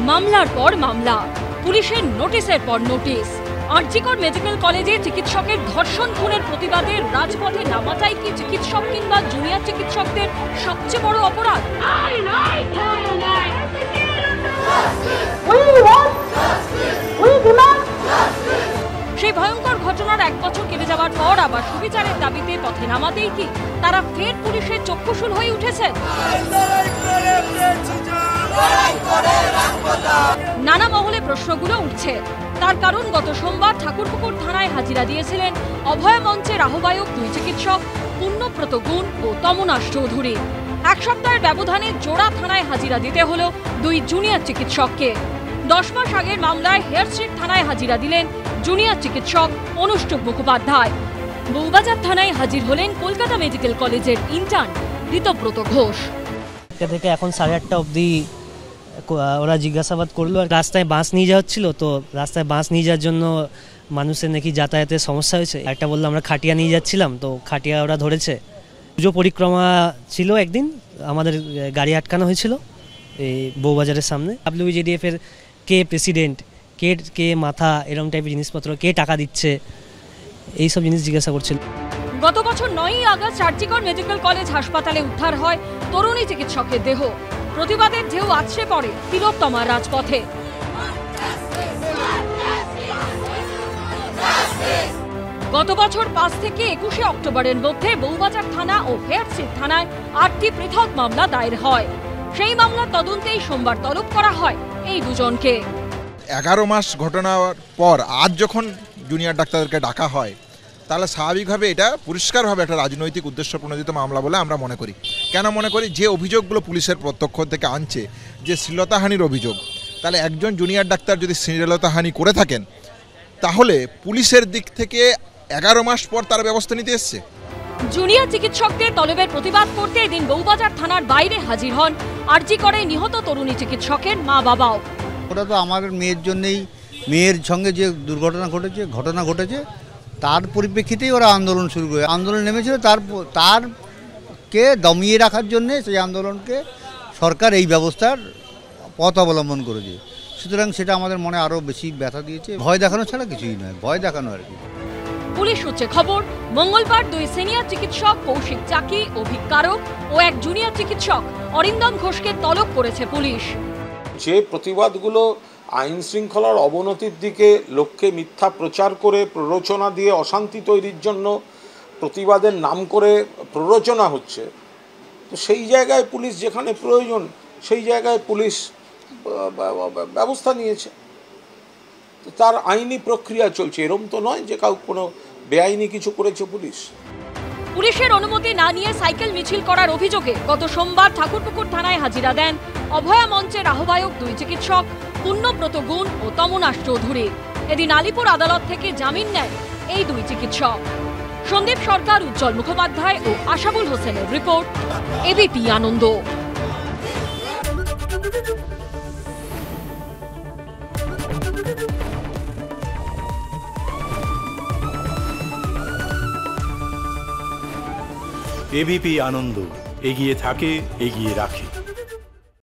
মামলার পর মামলা, পুলিশের নোটিশের পর নোটিশ। আরজিকর মেডিকেল কলেজে চিকিৎসকের ধর্ষণ খুনের প্রতিবাদে রাজপথে নামাটাই কি চিকিৎসক কিংবা জুনিয়র চিকিৎসকদের সবচেয়ে বড় অপরাধ? সেই ভয়ঙ্কর ঘটনার 1 বছর কেটে যাওয়ার পর আবার সুবিচারের দাবিতে পথে নামাতেই কি তারা ফের পুলিশের চক্ষুশূল হয়ে উঠেছেন? নানা মহলে প্রশ্নগুলো উঠছে। তার কারণ গত সোমবার ঠাকুরপুকুর থানায় হাজিরা দিয়েছিলেন অভয় মঞ্চের আহ্বায়ক 2 চিকিৎসক পুণ্যব্রত গুণ ও তমনাশ চৌধুরী। 1 সপ্তাহের ব্যবধানে জোড়া থানায় হাজিরা দিতে হলো 2 জুনিয়র চিকিৎসককে। 10 মাস আগের মামলায় হেয়ার স্ট্রিট থানায় হাজিরা দিলেন জুনিয়র চিকিৎসক অনুষ্ঠুপ মুখোপাধ্যায়। বউবাজার থানায় হাজির হলেন কলকাতা মেডিকেল কলেজের ইন্টার্ন ঋতব্রত ঘোষ। থেকে এখন 8:30 অবধি ওরা জিজ্ঞাসাবাদ করলো। রাস্তায় বাস নিয়ে যাওয়া হচ্ছিল, তো রাস্তায় বাস নিয়ে যাওয়ার জন্য মানুষের নাকি যাতায়াতের সমস্যা হয়েছে। একটা বললো আমরা খাটিয়া নিয়ে যাচ্ছিলাম, তো খাটিয়া ওরা ধরেছে। পুজো পরিক্রমা ছিল একদিন, আমাদের গাড়ি আটকানো হয়েছিল এই বউবাজারের সামনে। WJDF এর কে প্রেসিডেন্ট, কে মাথা, এরকম টাইপের জিনিসপত্র, কে টাকা দিচ্ছে, এইসব জিনিস জিজ্ঞাসা করছিল। গত বছর 9ই আগস্ট আরজিকর মেডিকেল কলেজ হাসপাতালে উদ্ধার হয় তরুণী চিকিৎসকের দেহ। প্রতিবাদের ঢেউ আছড়ে পড়ে তিলোত্তমার রাজপথে। গত বছর 5 থেকে 21শে অক্টোবরের মধ্যে বউবাজার থানা ও হেয়ার স্ট্রিট থানায় 8টি পৃথক মামলা দায়ের হয়। সেই মামলার তদন্তেই সোমবার তলব করা হয় এই দুজনকে। 11 মাস ঘটনার পর আজ যখন জুনিয়র ডাক্তারদেরকে ডাকা হয়, তাহলে স্বাভাবিকভাবে এটা পরিষ্কারভাবে একটা রাজনৈতিক উদ্দেশ্য প্রণোদিত মামলা বলে আমরা মনে করি। কেন মনে করি? যে অভিযোগগুলো পুলিশের প্রত্যক্ষ থেকে আনছে, যে শ্লীলতাহানির অভিযোগ, তাহলে একজন জুনিয়র ডাক্তার যদি শ্লীলতাহানি করে থাকেন, তাহলে পুলিশের দিক থেকে 11 মাস পর তার ব্যবস্থা নিতে এসছে। জুনিয়র চিকিৎসকদের তলবের প্রতিবাদ করতে এদিন বউবাজার থানার বাইরে হাজির হন আরজিকরে নিহত তরুণী চিকিৎসকের মা বাবাও। ওটা তো আমার মেয়ের জন্যই, মেয়ের সঙ্গে যে ঘটনা ঘটেছে তার পরিপ্রেক্ষিতেই ওরা আন্দোলন শুরু করে আন্দোলন নেমেছিল। তারকে দমিয়ে রাখার জন্যে সেই আন্দোলনকে সরকার এই ব্যবস্থার পথ অবলম্বন করেছে। সুতরাং সেটা আমাদের মনে আরও বেশি ব্যথা দিয়েছে। ভয় দেখানো ছাড়া কিছুই নয়, ভয় দেখানো আর কি। পুলিশ সূত্রে খবর, মঙ্গলবার 2 সিনিয়র চিকিৎসক কৌশিক চাকি ও ভিক্ষারক ও 1 জুনিয়র চিকিৎসক অরিন্দম ঘোষকে তলব করেছে পুলিশ। যে প্রতিবাদগুলো আইন শৃঙ্খলার অবনতির দিকে লক্ষ্যে মিথ্যা প্রচার করে প্ররোচনা দিয়ে অশান্তি তৈরির জন্য প্রতিবাদের নাম করে প্ররোচনা হচ্ছে, তো সেই জায়গায় পুলিশ যেখানে প্রয়োজন সেই জায়গায় পুলিশ ব্যবস্থা নিয়েছে। তো তার আইনি প্রক্রিয়া চলছে, এরকম তো নয় যে কোনো বেআইনি কিছু করেছে পুলিশ। পুলিশের অনুমতি না নিয়ে সাইকেল মিছিল করার অভিযোগে গত সোমবার ঠাকুরপুকুর থানায় হাজিরা দেন অভয়া মঞ্চের আহ্বায়ক 2 চিকিৎসক পুণ্যব্রত গুণ ও তমনাশ চৌধুরী। এদিন আলিপুর আদালত থেকে জামিন নেন এই 2 চিকিৎসক। সন্দীপ সরকার, উজ্জ্বল মুখোপাধ্যায় ও আশাবুল হোসেনের রিপোর্ট, এবিপি আনন্দ। এবিপি আনন্দ, এগিয়ে থাকে, এগিয়ে রাখে।